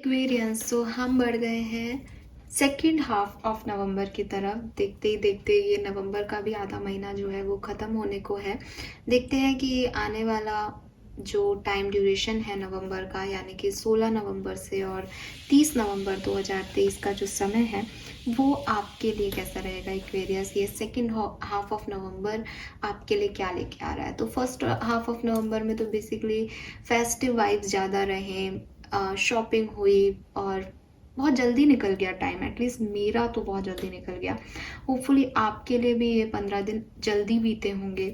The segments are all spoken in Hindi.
एक्वेरियंस, सो हम बढ़ गए हैं सेकेंड हाफ ऑफ नवंबर की तरफ। देखते ही देखते ये नवंबर का भी आधा महीना जो है वो ख़त्म होने को है। देखते हैं कि आने वाला जो टाइम ड्यूरेशन है नवंबर का, यानी कि 16 नवंबर से और 30 नवंबर 2023 का जो समय है वो आपके लिए कैसा रहेगा। एक्वेरियस, ये सेकेंड हाफ ऑफ नवंबर आपके लिए क्या लेके आ रहा है। तो फर्स्ट हाफ ऑफ नवंबर में तो बेसिकली फेस्टिव वाइब्स ज़्यादा रहे, शॉपिंग हुई और बहुत जल्दी निकल गया टाइम। एटलीस्ट मेरा तो बहुत जल्दी निकल गया। होपफुली आपके लिए भी ये 15 दिन जल्दी बीते होंगे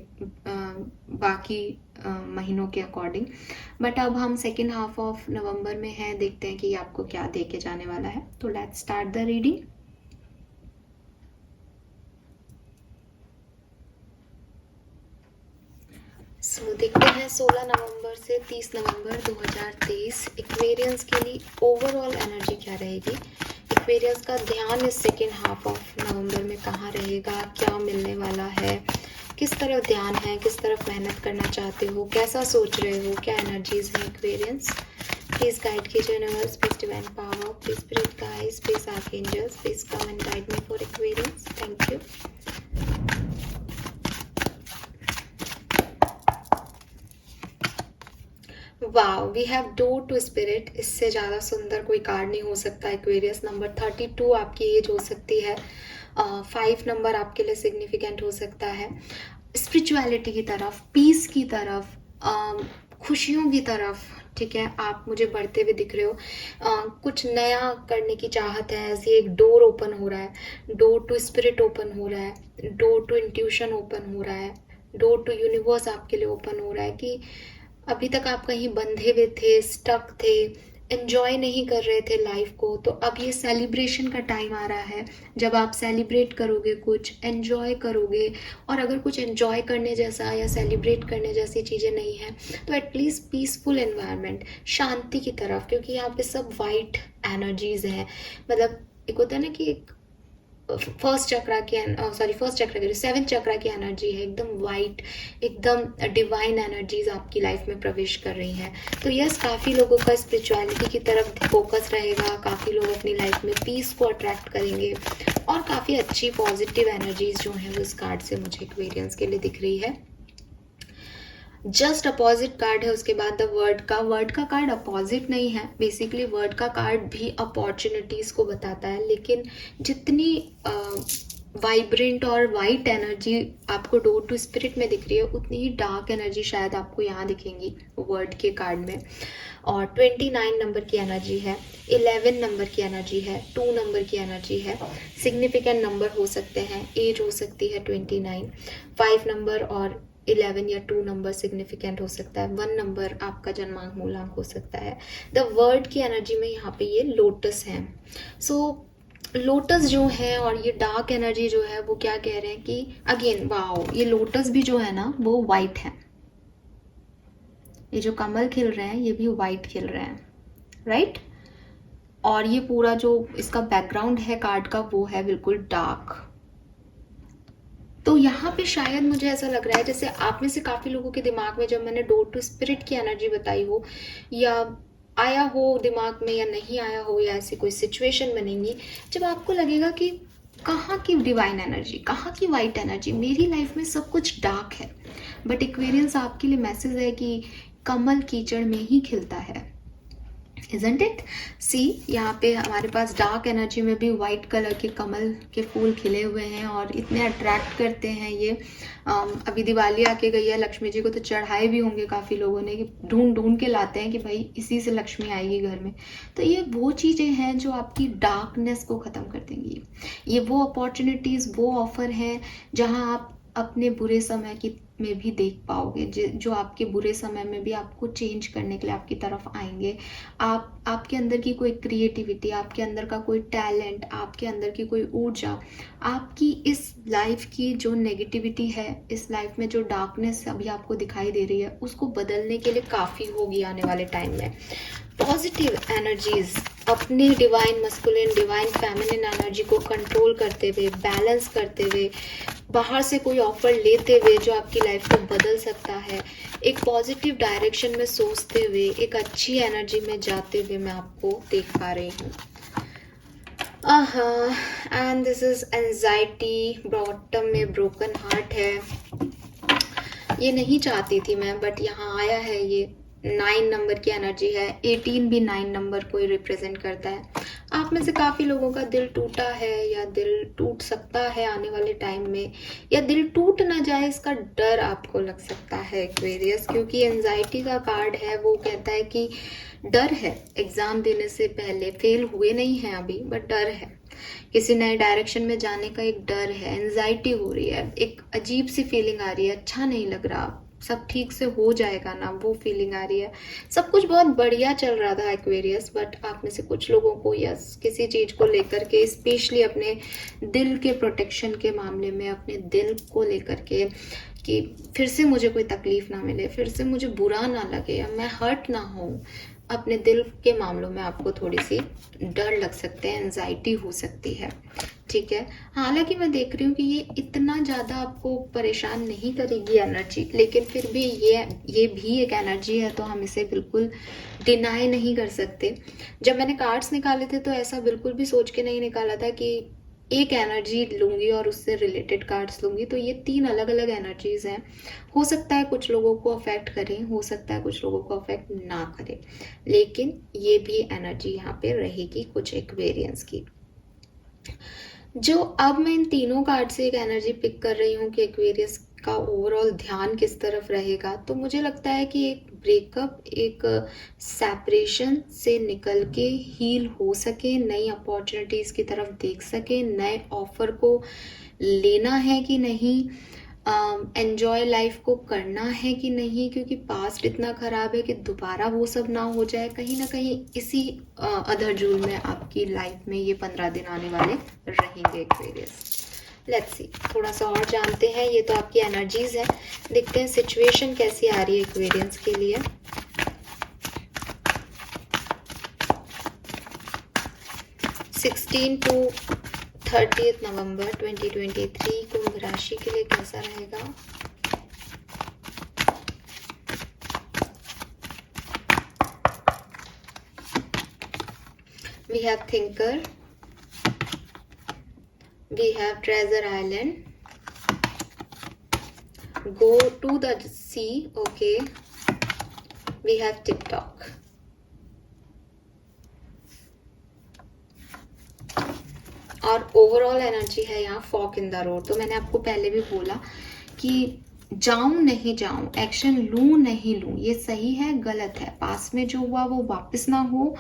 बाकी महीनों के अकॉर्डिंग। बट अब हम सेकेंड हाफ ऑफ नवंबर में हैं, देखते हैं कि ये आपको क्या दे के जाने वाला है। तो लेट्स स्टार्ट द रीडिंग। सो देखते हैं 16 नवंबर से 30 नवंबर 2023 एक्वेरियंस के लिए ओवरऑल एनर्जी क्या रहेगी। एक्वेरियंस का ध्यान इस सेकेंड हाफ ऑफ नवंबर में कहाँ रहेगा, क्या मिलने वाला है, किस तरफ ध्यान है, किस तरफ मेहनत करना चाहते हो, कैसा सोच रहे हो, क्या एनर्जीज हैं एक्वेरियंस। प्लीज गाइड कीजिए universe, please divine power, please spirit guides, please archangels, please come and guide me for Aquarians. Thank you. Wow, we have door to spirit. इससे ज़्यादा सुंदर कोई कार्ड नहीं हो सकता। एक्वेरियस नंबर 32 आपकी एज हो सकती है। 5 नंबर आपके लिए सिग्निफिकेंट हो सकता है। स्पिरिचुअलिटी की तरफ, पीस की तरफ, खुशियों की तरफ, ठीक है, आप मुझे बढ़ते हुए दिख रहे हो। कुछ नया करने की चाहत है, ऐसे एक डोर ओपन हो रहा है। डोर टू स्पिरिट ओपन हो रहा है, डोर टू इंट्यूशन ओपन हो रहा है, डोर टू यूनिवर्स आपके लिए ओपन हो रहा है कि अभी तक आप कहीं बंधे हुए थे, स्टक थे, एंजॉय नहीं कर रहे थे लाइफ को। तो अब ये सेलिब्रेशन का टाइम आ रहा है, जब आप सेलिब्रेट करोगे, कुछ एंजॉय करोगे। और अगर कुछ एंजॉय करने जैसा या सेलिब्रेट करने जैसी चीज़ें नहीं हैं तो एटलीस्ट पीसफुल एनवायरनमेंट, शांति की तरफ, क्योंकि यहाँ पे सब वाइट एनर्जीज हैं। मतलब एक होता है ना कि फर्स्ट चक्रा की सेवन चक्रा की एनर्जी है, एकदम वाइट, एकदम डिवाइन एनर्जीज आपकी लाइफ में प्रवेश कर रही हैं। तो यस, काफ़ी लोगों का स्पिरिचुअलिटी की तरफ फोकस रहेगा, काफ़ी लोग अपनी लाइफ में पीस को अट्रैक्ट करेंगे और काफ़ी अच्छी पॉजिटिव एनर्जीज जो हैं वो इस कार्ड से मुझे एक्वेरियंस के लिए दिख रही है। जस्ट अपोजिट कार्ड है उसके बाद द वर्ड का कार्ड अपोजिट नहीं है। बेसिकली वर्ड का कार्ड भी अपॉर्चुनिटीज़ को बताता है, लेकिन जितनी वाइब्रेंट और वाइट एनर्जी आपको डोर टू स्पिरिट में दिख रही है, उतनी ही डार्क एनर्जी शायद आपको यहाँ दिखेंगी वर्ड के कार्ड में। और 29 नंबर की एनर्जी है, 11 नंबर की एनर्जी है, 2 नंबर की एनर्जी है। सिग्निफिकेंट नंबर हो सकते हैं, एज हो सकती है 29, 5 नंबर और 11 या 2 नंबर सिग्निफिकेंट हो सकता है। 1 नंबर आपका जन्मांक मूलांक हो सकता है। द वर्ड की एनर्जी में यहाँ पे ये लोटस है। सो लोटस जो है और ये डार्क एनर्जी जो है वो क्या कह रहे हैं कि अगेन वाओ, ये लोटस भी जो है ना वो वाइट है। ये जो कमल खिल रहे हैं ये भी वाइट खिल रहे हैं, राइट। और ये पूरा जो इसका बैकग्राउंड है कार्ड का वो है बिल्कुल डार्क। तो यहाँ पे शायद मुझे ऐसा लग रहा है जैसे आप में से काफ़ी लोगों के दिमाग में जब मैंने डोर टू स्पिरिट की एनर्जी बताई हो, या आया हो दिमाग में या नहीं आया हो, या ऐसी कोई सिचुएशन बनेंगी जब आपको लगेगा कि कहाँ की डिवाइन एनर्जी, कहाँ की वाइट एनर्जी, मेरी लाइफ में सब कुछ डार्क है। बट एक्वेरियंस आपके लिए मैसेज है कि कमल कीचड़ में ही खिलता है, Isn't it? सी, यहाँ पे हमारे पास डार्क एनर्जी में भी वाइट कलर के कमल के फूल खिले हुए हैं और इतने अट्रैक्ट करते हैं ये। अभी दिवाली आके गई है, लक्ष्मी जी को तो चढ़ाए भी होंगे काफ़ी लोगों ने कि ढूंढ ढूंढ के लाते हैं कि भाई इसी से लक्ष्मी आएगी घर में। तो ये वो चीज़ें हैं जो आपकी डार्कनेस को ख़त्म कर देंगी। ये वो अपॉर्चुनिटीज़, वो ऑफ़र हैं जहाँ आप अपने बुरे समय की में भी देख पाओगे, जो आपके बुरे समय में भी आपको चेंज करने के लिए आपकी तरफ आएंगे। आपके अंदर की कोई क्रिएटिविटी, आपके अंदर का कोई टैलेंट, आपके अंदर की कोई ऊर्जा, आपकी इस लाइफ की जो नेगेटिविटी है, इस लाइफ में जो डार्कनेस अभी आपको दिखाई दे रही है, उसको बदलने के लिए काफ़ी होगी आने वाले टाइम में। पॉजिटिव एनर्जीज अपने divine masculine, divine feminine energy को कंट्रोल करते हुए, बैलेंस करते हुए, बाहर से कोई ऑफर लेते हुए जो आपकी लाइफ को बदल सकता है, एक पॉजिटिव डायरेक्शन में सोचते हुए, एक अच्छी एनर्जी में जाते हुए मैं आपको देख पा रही हूँ। And this is anxiety, bottom में ब्रोकन हार्ट है। ये नहीं चाहती थी मैं, बट यहाँ आया है। ये 9 नंबर की एनर्जी है। 18 भी 9 नंबर को ही रिप्रेजेंट करता है। आप में से काफ़ी लोगों का दिल टूटा है या दिल टूट सकता है आने वाले टाइम में, या दिल टूट ना जाए इसका डर आपको लग सकता है एक्वेरियस, क्योंकि एंजाइटी का कार्ड है। वो कहता है कि डर है, एग्ज़ाम देने से पहले फेल हुए नहीं हैं अभी, बट डर है, किसी नए डायरेक्शन में जाने का एक डर है, एंजाइटी हो रही है, एक अजीब सी फीलिंग आ रही है, अच्छा नहीं लग रहा, सब ठीक से हो जाएगा ना, वो फीलिंग आ रही है। सब कुछ बहुत बढ़िया चल रहा था एक्वेरियस, बट आप में से कुछ लोगों को यस किसी चीज़ को लेकर के, स्पेशली अपने दिल के प्रोटेक्शन के मामले में, अपने दिल को लेकर के कि फिर से मुझे कोई तकलीफ ना मिले, फिर से मुझे बुरा ना लगे या मैं हर्ट ना हूँ, अपने दिल के मामलों में आपको थोड़ी सी डर लग सकते हैं, एंजाइटी हो सकती है, ठीक है। हालांकि मैं देख रही हूँ कि ये इतना ज़्यादा आपको परेशान नहीं करेगी एनर्जी, लेकिन फिर भी ये भी एक एनर्जी है, तो हम इसे बिल्कुल डिनाई नहीं कर सकते। जब मैंने कार्ड्स निकाले थे तो ऐसा बिल्कुल भी सोच के नहीं निकाला था कि एक एनर्जी लूँगी और उससे रिलेटेड कार्ड्स लूँगी। तो ये 3 अलग अलग एनर्जीज हैं। हो सकता है कुछ लोगों को अफेक्ट करें, हो सकता है कुछ लोगों को अफेक्ट ना करें, लेकिन ये भी एनर्जी यहाँ पे रहेगी कुछ एक्वेरियंस की। जो अब मैं इन तीनों कार्ड से एक एनर्जी पिक कर रही हूँ कि एक्वेरियस का ओवरऑल ध्यान किस तरफ रहेगा, तो मुझे लगता है कि एक ब्रेकअप, एक सेपरेशन से निकल के हील हो सके, नई अपॉर्चुनिटीज़ की तरफ देख सके, नए ऑफर को लेना है कि नहीं, एन्जॉय लाइफ को करना है कि नहीं, क्योंकि पास्ट इतना ख़राब है कि दोबारा वो सब ना हो जाए। कहीं ना कहीं इसी अधर झूल में आपकी लाइफ में ये 15 दिन आने वाले रहेंगे एक्वेरियस। लेट्स सी, थोड़ा सा और जानते हैं। ये तो आपकी एनर्जीज है, देखते हैं सिचुएशन कैसी आ रही है एक्वेरियंस के लिए। सिक्सटीन टू 30 नवंबर 2023 कुंभ राशि के लिए कैसा रहेगा। We have thinker, we have treasure island, go to the sea, okay, we have TikTok. और ओवरऑल एनर्जी है यहाँ फॉक इन द रोड। तो मैंने आपको पहले भी बोला कि जाऊं नहीं जाऊं, एक्शन लूं नहीं लूं, ये सही है गलत है, पास में जो हुआ वो वापस ना हो,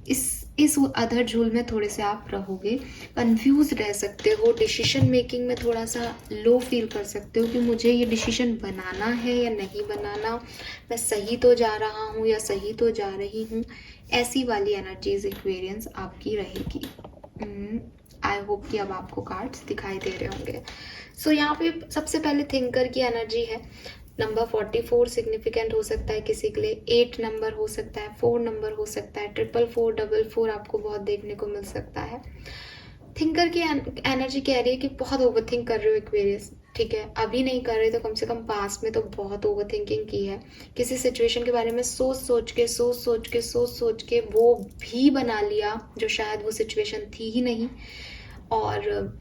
इस अधर झूल में थोड़े से आप रहोगे, कंफ्यूज रह सकते हो, डिसीजन मेकिंग में थोड़ा सा लो फील कर सकते हो कि मुझे ये डिसीजन बनाना है या नहीं बनाना, मैं सही तो जा रहा हूँ या सही तो जा रही हूँ, ऐसी वाली एनर्जीज एक्वेरियंस आपकी रहेगी। आई होप कि अब आपको कार्ड्स दिखाई दे रहे होंगे। सो यहाँ पे सबसे पहले थिंकर की एनर्जी है। नंबर 44 सिग्निफिकेंट हो सकता है किसी के लिए, 8 नंबर हो सकता है, 4 नंबर हो सकता है, 444 आपको बहुत देखने को मिल सकता है। थिंकर की एनर्जी कह रही है कि बहुत ओवर थिंक कर रहे हो एक्वेरियस, ठीक है, अभी नहीं कर रहे तो कम से कम पास्ट में तो बहुत ओवर थिंकिंग की है। किसी सिचुएशन के बारे में सोच सोच के वो भी बना लिया जो शायद वो सिचुएशन थी ही नहीं, और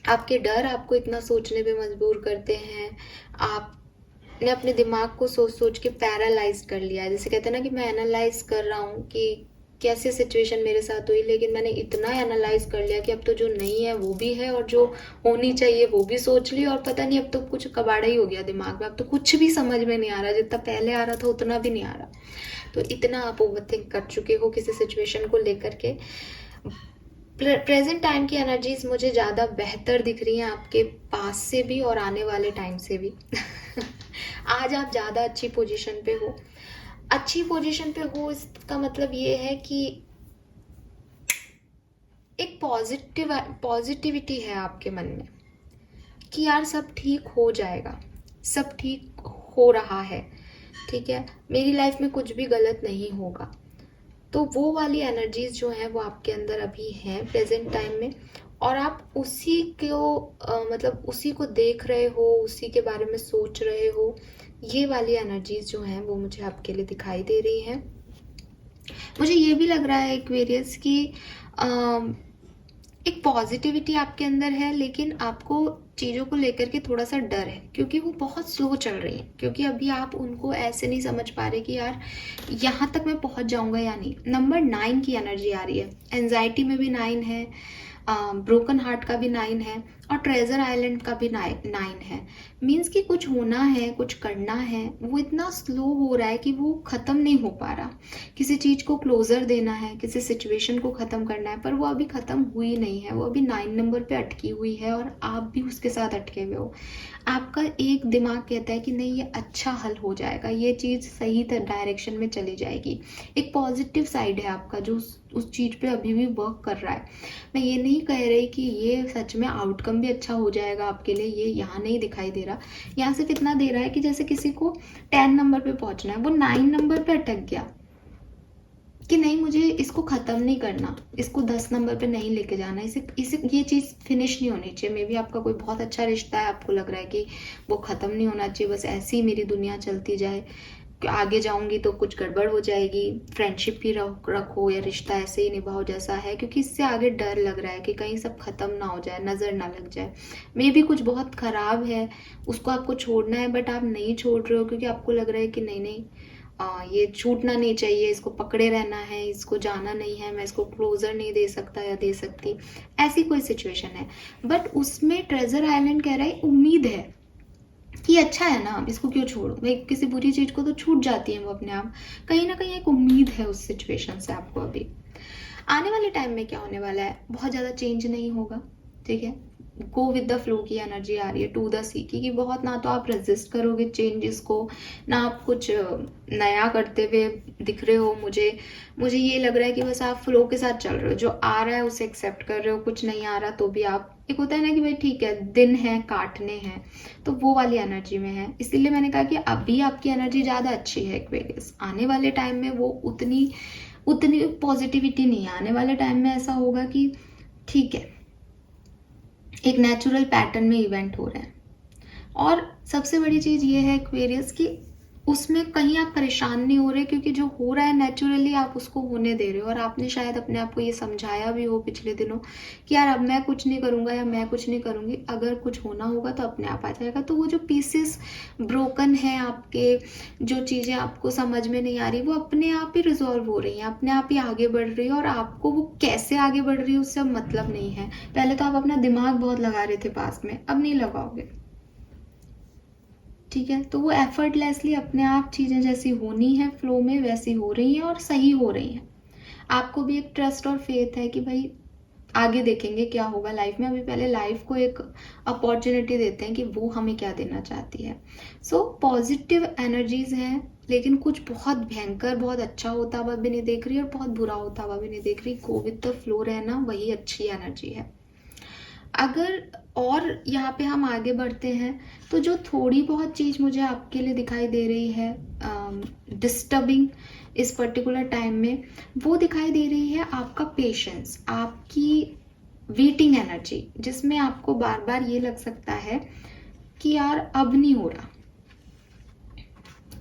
आपके डर आपको इतना सोचने पे मजबूर करते हैं, आपने अपने दिमाग को सोच के पैरालाइज कर लिया है। जैसे कहते हैं ना कि मैं एनालाइज कर रहा हूँ कि कैसे सिचुएशन मेरे साथ हुई, लेकिन मैंने इतना एनालाइज कर लिया कि अब तो जो नहीं है वो भी है और जो होनी चाहिए वो भी सोच ली, और पता नहीं अब तो कुछ कबाड़ा ही हो गया दिमाग में, अब तो कुछ भी समझ में नहीं आ रहा, जितना पहले आ रहा था उतना भी नहीं आ रहा। तो इतना आप ओवरथिंक कर चुके हो किसी सिचुएशन को लेकर के। प्रेजेंट टाइम की एनर्जीज मुझे ज़्यादा बेहतर दिख रही हैं आपके पास से भी और आने वाले टाइम से भी। आज आप ज़्यादा अच्छी पोजीशन पे हो। अच्छी पोजीशन पे हो इसका मतलब ये है कि एक पॉजिटिविटी है आपके मन में कि यार सब ठीक हो जाएगा, सब ठीक हो रहा है, ठीक है, मेरी लाइफ में कुछ भी गलत नहीं होगा। तो वो वाली एनर्जीज जो हैं वो आपके अंदर अभी हैं प्रेजेंट टाइम में, और आप उसी को मतलब उसी को देख रहे हो, उसी के बारे में सोच रहे हो। ये वाली एनर्जीज जो हैं वो मुझे आपके लिए दिखाई दे रही हैं। मुझे ये भी लग रहा है एक्वेरियस कि एक पॉजिटिविटी आपके अंदर है, लेकिन आपको चीज़ों को लेकर के थोड़ा सा डर है, क्योंकि वो बहुत स्लो चल रही हैं। क्योंकि अभी आप उनको ऐसे नहीं समझ पा रहे कि यार यहाँ तक मैं पहुँच जाऊँगा या नहीं। नंबर 9 की एनर्जी आ रही है, एंजाइटी में भी 9 है, ब्रोकन हार्ट का भी 9 है, और ट्रेजर आइलैंड का भी 9 है। मीन्स कि कुछ होना है, कुछ करना है, वो इतना स्लो हो रहा है कि वो ख़त्म नहीं हो पा रहा। किसी चीज़ को क्लोजर देना है, किसी सिचुएशन को ख़त्म करना है, पर वो अभी ख़त्म हुई नहीं है, वो अभी 9 नंबर पे अटकी हुई है, और आप भी उसके साथ अटके हुए हो। आपका एक दिमाग कहता है कि नहीं, ये अच्छा हल हो जाएगा, ये चीज़ सही डायरेक्शन में चली जाएगी। एक पॉजिटिव साइड है आपका जो उस चीज़ पे अभी भी वर्क कर रहा है। मैं ये नहीं कह रही कि ये सच में आउटकम भी अच्छा हो जाएगा आपके लिए, ये यहाँ नहीं दिखाई दे रहा। यहाँ सिर्फ इतना दे रहा है कि जैसे किसी को 10 नंबर पे पहुँचना है, वो 9 नंबर पे अटक गया कि नहीं, मुझे इसको ख़त्म नहीं करना, इसको 10 नंबर पे नहीं लेके जाना, इसे ये चीज़ फिनिश नहीं होनी चाहिए। मे बी आपका कोई बहुत अच्छा रिश्ता है, आपको लग रहा है कि वो ख़त्म नहीं होना चाहिए, बस ऐसे ही मेरी दुनिया चलती जाए, आगे जाऊंगी तो कुछ गड़बड़ हो जाएगी। फ्रेंडशिप ही रखो या रिश्ता ऐसे ही निभाओ जैसा है, क्योंकि इससे आगे डर लग रहा है कि कहीं सब खत्म ना हो जाए, नज़र ना लग जाए। मे बी कुछ बहुत ख़राब है, उसको आपको छोड़ना है, बट आप नहीं छोड़ रहे हो क्योंकि आपको लग रहा है कि नहीं नहीं, ये छूटना नहीं चाहिए, इसको पकड़े रहना है, इसको जाना नहीं है, मैं इसको क्लोजर नहीं दे सकता या दे सकती। ऐसी कोई सिचुएशन है, बट उसमें ट्रेजर आइलैंड कह रहा है उम्मीद है कि अच्छा है ना, इसको क्यों छोड़ो। भाई किसी बुरी चीज़ को तो छूट जाती है वो अपने आप। कहीं ना कहीं एक उम्मीद है उस सिचुएशन से आपको। अभी आने वाले टाइम में क्या होने वाला है, बहुत ज़्यादा चेंज नहीं होगा, ठीक है। गो विद द फ्लो की एनर्जी आ रही है, टू द सी की, कि बहुत ना तो आप रेजिस्ट करोगे चेंजेस को, ना आप कुछ नया करते हुए दिख रहे हो। मुझे ये लग रहा है कि बस आप फ्लो के साथ चल रहे हो, जो आ रहा है उसे एक्सेप्ट कर रहे हो, कुछ नहीं आ रहा तो भी आप, एक होता है ना कि भाई ठीक है, दिन है, काटने हैं, तो वो वाली एनर्जी में है। इसीलिए मैंने कहा कि अभी आपकी एनर्जी ज़्यादा अच्छी है एक्वेरियस। आने वाले टाइम में वो उतनी पॉजिटिविटी नहीं है। आने वाले टाइम में ऐसा होगा कि ठीक है, एक नेचुरल पैटर्न में इवेंट हो रहे हैं। और सबसे बड़ी चीज़ ये है एक्वेरियस कि उसमें कहीं आप परेशान नहीं हो रहे, क्योंकि जो हो रहा है नेचुरली आप उसको होने दे रहे हो। और आपने शायद अपने आप को ये समझाया भी हो पिछले दिनों कि यार अब मैं कुछ नहीं करूँगा या मैं कुछ नहीं करूँगी, अगर कुछ होना होगा तो अपने आप आ जाएगा। तो वो जो पीसेस ब्रोकन है आपके, जो चीज़ें आपको समझ में नहीं आ रही, वो अपने आप ही रिजॉल्व हो रही हैं, अपने आप ही आगे बढ़ रही है। और आपको वो कैसे आगे बढ़ रही है उससे अब मतलब नहीं है। पहले तो आप अपना दिमाग बहुत लगा रहे थे पास में, अब नहीं लगाओगे, ठीक है। तो वो एफर्टलेसली अपने आप चीज़ें जैसी होनी है फ्लो में वैसी हो रही हैं और सही हो रही हैं। आपको भी एक ट्रस्ट और फेथ है कि भाई आगे देखेंगे क्या होगा लाइफ में। अभी पहले लाइफ को एक अपॉर्चुनिटी देते हैं कि वो हमें क्या देना चाहती है। सो पॉजिटिव एनर्जीज हैं, लेकिन कुछ बहुत भयंकर, बहुत अच्छा होता हुआ भी नहीं देख रही और बहुत बुरा होता हुआ भी नहीं देख रही। गो विद द फ्लो रहना वही अच्छी एनर्जी है। अगर और यहाँ पे हम आगे बढ़ते हैं तो जो थोड़ी बहुत चीज़ मुझे आपके लिए दिखाई दे रही है डिस्टर्बिंग इस पर्टिकुलर टाइम में, वो दिखाई दे रही है आपका पेशेंस, आपकी वेटिंग एनर्जी, जिसमें आपको बार बार ये लग सकता है कि यार अब नहीं हो रहा,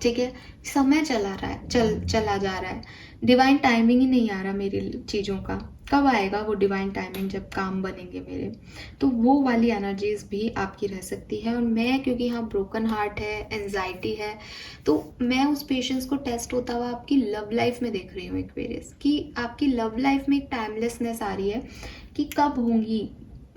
ठीक है, समय चला रहा है, चला जा रहा है, डिवाइन टाइमिंग ही नहीं आ रहा मेरी चीज़ों का। कब आएगा वो डिवाइन टाइमिंग जब काम बनेंगे मेरे। तो वो वाली एनर्जीज भी आपकी रह सकती है। और मैं, क्योंकि यहाँ ब्रोकन हार्ट है, एंजाइटी है, तो मैं उस पेशेंस को टेस्ट होता हुआ आपकी लव लाइफ में देख रही हूँ एक्वेरियस, कि आपकी लव लाइफ में एक टाइमलेसनेस आ रही है कि कब होंगी,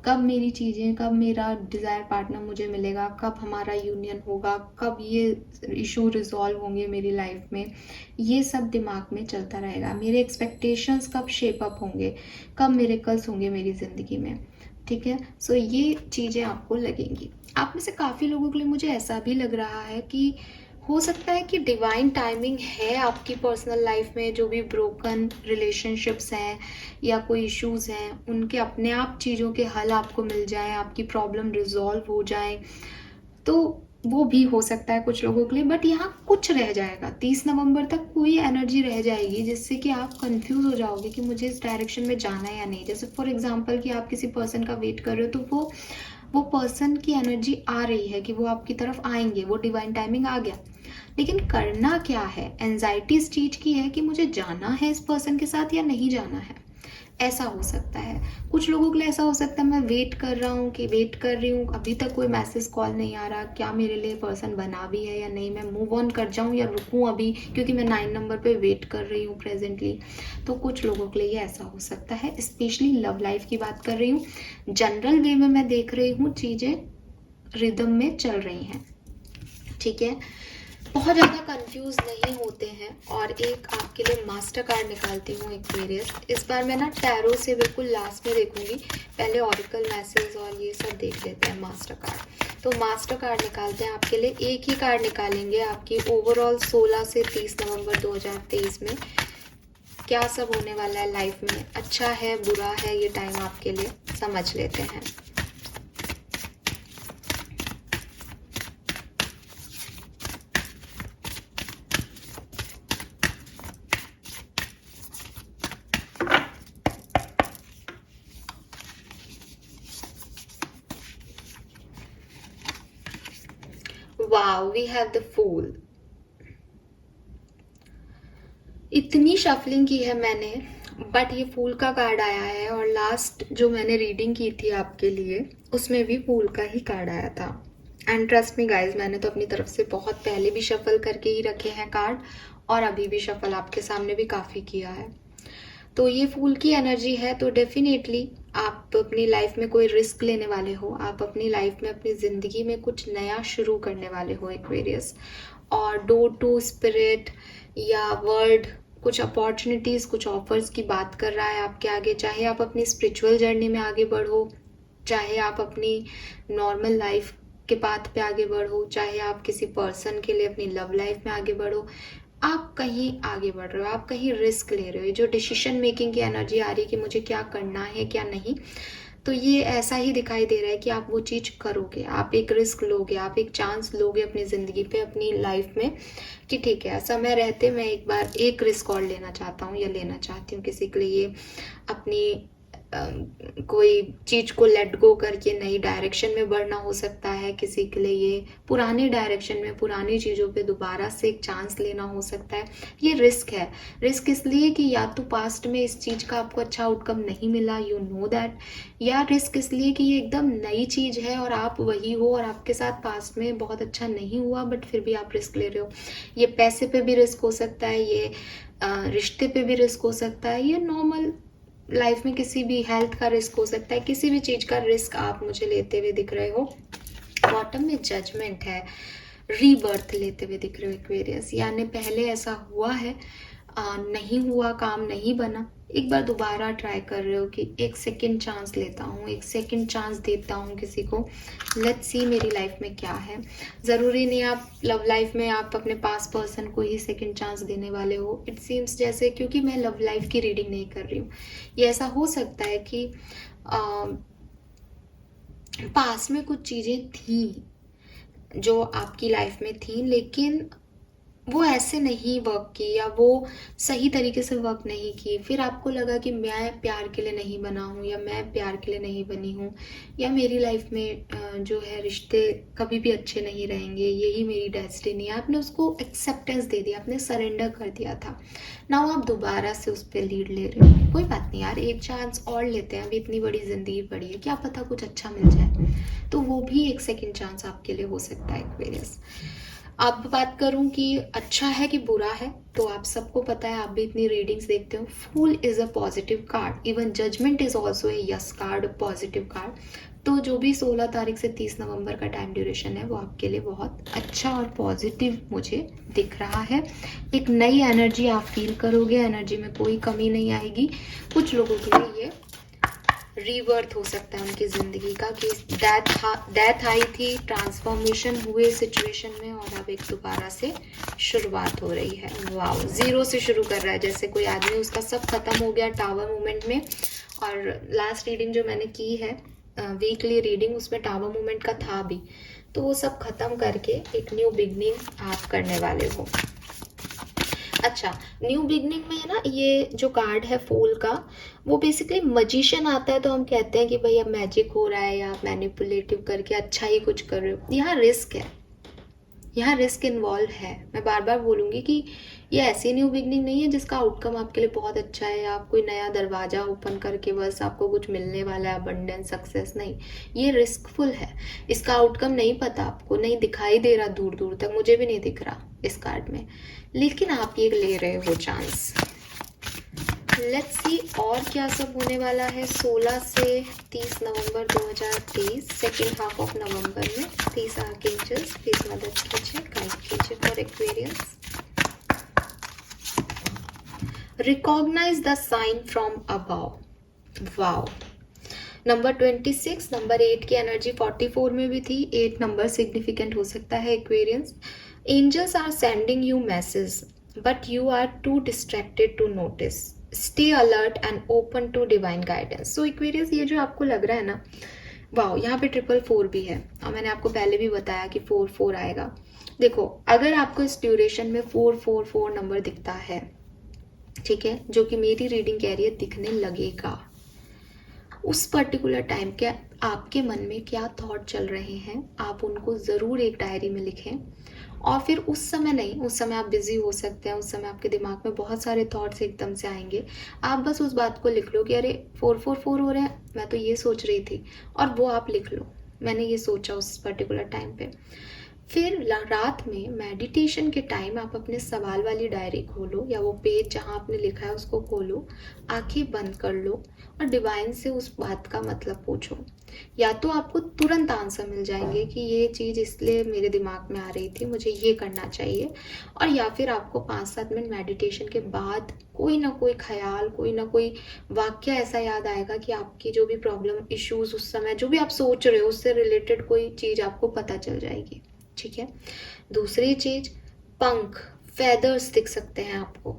कब मेरी चीज़ें, कब मेरा डिज़ायर पार्टनर मुझे मिलेगा, कब हमारा यूनियन होगा, कब ये इशू रिजॉल्व होंगे मेरी लाइफ में। ये सब दिमाग में चलता रहेगा। मेरे एक्सपेक्टेशंस कब शेप अप होंगे, कब मिरेकल्स होंगे मेरी ज़िंदगी में, ठीक है। सो ये चीज़ें आपको लगेंगी। आप में से काफ़ी लोगों के लिए मुझे ऐसा भी लग रहा है कि हो सकता है कि डिवाइन टाइमिंग है आपकी पर्सनल लाइफ में, जो भी ब्रोकन रिलेशनशिप्स हैं या कोई इश्यूज़ हैं, उनके अपने आप चीज़ों के हल आपको मिल जाएं, आपकी प्रॉब्लम रिजॉल्व हो जाए। तो वो भी हो सकता है कुछ लोगों के लिए, बट यहाँ कुछ रह जाएगा 30 नवंबर तक, कोई एनर्जी रह जाएगी जिससे कि आप कंफ्यूज हो जाओगे कि मुझे इस डायरेक्शन में जाना है या नहीं। जैसे फॉर एग्जांपल कि आप किसी पर्सन का वेट कर रहे हो, तो वो पर्सन की एनर्जी आ रही है कि वो आपकी तरफ आएंगे, वो डिवाइन टाइमिंग आ गया, लेकिन करना क्या है, एंजाइटी इस चीज की है कि मुझे जाना है इस पर्सन के साथ या नहीं जाना है। ऐसा हो सकता है कुछ लोगों के लिए, ऐसा हो सकता है मैं वेट कर रहा हूँ कि वेट कर रही हूँ, अभी तक कोई मैसेज कॉल नहीं आ रहा, क्या मेरे लिए पर्सन बना भी है या नहीं, मैं मूव ऑन कर जाऊँ या रुकूँ अभी, क्योंकि मैं 9 नंबर पे वेट कर रही हूँ प्रेजेंटली। तो कुछ लोगों के लिए ये ऐसा हो सकता है। स्पेशली लव लाइफ की बात कर रही हूँ, जनरल वे में मैं देख रही हूँ चीज़ें रिदम में चल रही हैं, ठीक है, बहुत ज़्यादा कंफ्यूज नहीं होते हैं। और एक आपके लिए मास्टर कार्ड निकालती हूँ एक्वेरियस। इस बार मैं ना टैरो से बिल्कुल लास्ट में देखूंगी, पहले ऑरिकल मैसेज और ये सब देख लेते हैं मास्टर कार्ड। तो मास्टर कार्ड निकालते हैं आपके लिए, एक ही कार्ड निकालेंगे आपकी ओवरऑल 16 से 30 नवंबर 2023 में क्या सब होने वाला है लाइफ में, अच्छा है बुरा है, ये टाइम आपके लिए समझ लेते हैं। Wow, we have the fool. इतनी शफलिंग की है मैंने, बट ये फूल का कार्ड आया है। और लास्ट जो मैंने रीडिंग की थी आपके लिए, उसमें भी फूल का ही कार्ड आया था। एंड ट्रस्ट मी गाइज, मैंने तो अपनी तरफ से बहुत पहले भी शफल करके ही रखे हैं कार्ड, और अभी भी शफल आपके सामने भी काफ़ी किया है। तो ये फूल की एनर्जी है, तो डेफिनेटली आप अपनी लाइफ में कोई रिस्क लेने वाले हो, आप अपनी लाइफ में अपनी ज़िंदगी में कुछ नया शुरू करने वाले हो एक्वेरियस। और डोर टू स्पिरिट या वर्ड कुछ अपॉर्चुनिटीज़, कुछ ऑफर्स की बात कर रहा है आपके आगे, चाहे आप अपनी स्पिरिचुअल जर्नी में आगे बढ़ो, चाहे आप अपनी नॉर्मल लाइफ के पाथ पे आगे बढ़ो, चाहे आप किसी पर्सन के लिए अपनी लव लाइफ में आगे बढ़ो, आप कहीं आगे बढ़ रहे हो, आप कहीं रिस्क ले रहे हो। जो डिसीजन मेकिंग की एनर्जी आ रही है कि मुझे क्या करना है क्या नहीं, तो ये ऐसा ही दिखाई दे रहा है कि आप वो चीज़ करोगे, आप एक रिस्क लोगे, आप एक चांस लोगे अपनी ज़िंदगी पे, अपनी लाइफ में, कि ठीक है समय रहते मैं एक बार एक रिस्क और लेना चाहता हूँ या लेना चाहती हूँ। किसी के लिए ये अपनी कोई चीज़ को लेट गो करके नई डायरेक्शन में बढ़ना हो सकता है, किसी के लिए ये पुरानी डायरेक्शन में पुरानी चीज़ों पे दोबारा से एक चांस लेना हो सकता है। ये रिस्क है, रिस्क इसलिए कि या तो पास्ट में इस चीज़ का आपको अच्छा आउटकम नहीं मिला, यू नो दैट, या रिस्क इसलिए कि ये एकदम नई चीज़ है और आप वही हो और आपके साथ पास्ट में बहुत अच्छा नहीं हुआ, बट फिर भी आप रिस्क ले रहे हो। ये पैसे पे भी रिस्क हो सकता है, ये रिश्ते पे भी रिस्क हो सकता है, ये नॉर्मल लाइफ में किसी भी हेल्थ का रिस्क हो सकता है, किसी भी चीज़ का रिस्क आप मुझे लेते हुए दिख रहे हो। बॉटम में जजमेंट है, रीबर्थ लेते हुए दिख रहे हो एक्वेरियस, यानी पहले ऐसा हुआ है, नहीं हुआ, काम नहीं बना, एक बार दोबारा ट्राई कर रहे हो कि एक सेकंड चांस लेता हूँ, एक सेकंड चांस देता हूँ किसी को, लेट्स सी मेरी लाइफ में क्या है। ज़रूरी नहीं आप लव लाइफ में आप अपने पास पर्सन को ही सेकंड चांस देने वाले हो, इट सीम्स जैसे, क्योंकि मैं लव लाइफ की रीडिंग नहीं कर रही हूँ, ये ऐसा हो सकता है कि पास में कुछ चीज़ें थी जो आपकी लाइफ में थी, लेकिन वो ऐसे नहीं वर्क की या वो सही तरीके से वर्क नहीं की, फिर आपको लगा कि मैं प्यार के लिए नहीं बना हूँ या मैं प्यार के लिए नहीं बनी हूँ, या मेरी लाइफ में जो है रिश्ते कभी भी अच्छे नहीं रहेंगे, यही मेरी डेस्टिनी है। आपने उसको एक्सेप्टेंस दे दिया, आपने सरेंडर कर दिया था, ना आप दोबारा से उस पर लीड ले रहे हो। कोई बात नहीं यार, एक चांस और लेते हैं, अभी इतनी बड़ी ज़िंदगी पड़ी है, क्या पता कुछ अच्छा मिल जाए, तो वो भी एक सेकेंड चांस आपके लिए हो सकता है एक्वेरियस। अब बात करूं कि अच्छा है कि बुरा है, तो आप सबको पता है, आप भी इतनी रीडिंग्स देखते हो, fool is a positive card, even judgement is also a yes card, positive card. तो जो भी 16 तारीख से 30 नवंबर का टाइम ड्यूरेशन है वो आपके लिए बहुत अच्छा और पॉजिटिव मुझे दिख रहा है। एक नई एनर्जी आप फील करोगे, एनर्जी में कोई कमी नहीं आएगी। कुछ लोगों के लिए ये रीबर्थ हो सकता है उनकी ज़िंदगी का, कि डेथ आई थी, ट्रांसफॉर्मेशन हुए सिचुएशन में, और अब एक दोबारा से शुरुआत हो रही है। वाओ, ज़ीरो से शुरू कर रहा है, जैसे कोई आदमी उसका सब खत्म हो गया टावर मूवमेंट में। और लास्ट रीडिंग जो मैंने की है वीकली रीडिंग, उसमें टावर मूवमेंट का था भी, तो वो सब खत्म करके एक न्यू बिगनिंग आप करने वाले हो। अच्छा, न्यू बिगनिंग में है ना, ये जो कार्ड है फूल का, वो बेसिकली मजिशियन आता है तो हम कहते हैं कि भाई अब मैजिक हो रहा है या आप मैनिपुलेटिव करके अच्छा ही कुछ कर रहे हो। यहाँ रिस्क है, यहाँ रिस्क इन्वॉल्व है। मैं बार बार बोलूँगी कि ये ऐसी न्यू बिगनिंग नहीं है जिसका आउटकम आपके लिए बहुत अच्छा है या आप कोई नया दरवाज़ा ओपन करके बस आपको कुछ मिलने वाला है, अबंडेंस, सक्सेस। नहीं, ये रिस्कफुल है। इसका आउटकम नहीं पता आपको, नहीं दिखाई दे रहा दूर दूर तक, मुझे भी नहीं दिख रहा इस कार्ड में, लेकिन आप ये ले रहे हो चांस। लेट्स सी और क्या सब होने वाला है 16 से 30 नवंबर 2023, सेकेंड हाफ ऑफ नवंबर में। प्लीज आर्कएंजल्स प्लीज मदद कीजिए, गाइड कीजिए for Aquarius. Recognize the sign from above. Wow, number 26, number 8 की एनर्जी 44 में भी थी। 8 नंबर सिग्निफिकेंट हो सकता है Aquarians. Angels are sending you message but you are too distracted to notice. Stay alert and open to divine guidance. So Aquarius, ये जो आपको लग रहा है ना, वाओ, यहाँ पे 444 भी है और मैंने आपको पहले भी बताया कि 44 आएगा। देखो, अगर आपको इस ड्यूरेशन में 444 नंबर दिखता है, ठीक है, जो कि मेरी रीडिंग कह रही है दिखने लगेगा, उस पर्टिकुलर टाइम के आपके मन में क्या थॉट चल रहे हैं, आप उनको ज़रूर एक डायरी में लिखें। और फिर उस समय नहीं, उस समय आप बिजी हो सकते हैं, उस समय आपके दिमाग में बहुत सारे थॉट्स एकदम से आएंगे। आप बस उस बात को लिख लो कि अरे 444 हो रहे हैं, मैं तो ये सोच रही थी, और वो आप लिख लो, मैंने ये सोचा उस पर्टिकुलर टाइम पे। फिर रात में मेडिटेशन के टाइम आप अपने सवाल वाली डायरी खोलो या वो पेज जहाँ आपने लिखा है उसको खोलो, आंखें बंद कर लो और डिवाइन से उस बात का मतलब पूछो। या तो आपको तुरंत आंसर मिल जाएंगे कि ये चीज़ इसलिए मेरे दिमाग में आ रही थी, मुझे ये करना चाहिए, और या फिर आपको 5-7 मिनट मेडिटेशन के बाद कोई ना कोई ख्याल, कोई ना कोई वाक्य ऐसा याद आएगा कि आपकी जो भी प्रॉब्लम, इश्यूज उस समय जो भी आप सोच रहे हो उससे रिलेटेड कोई चीज़ आपको पता चल जाएगी। ठीक है। दूसरी चीज, पंख, फेदर्स दिख सकते हैं आपको,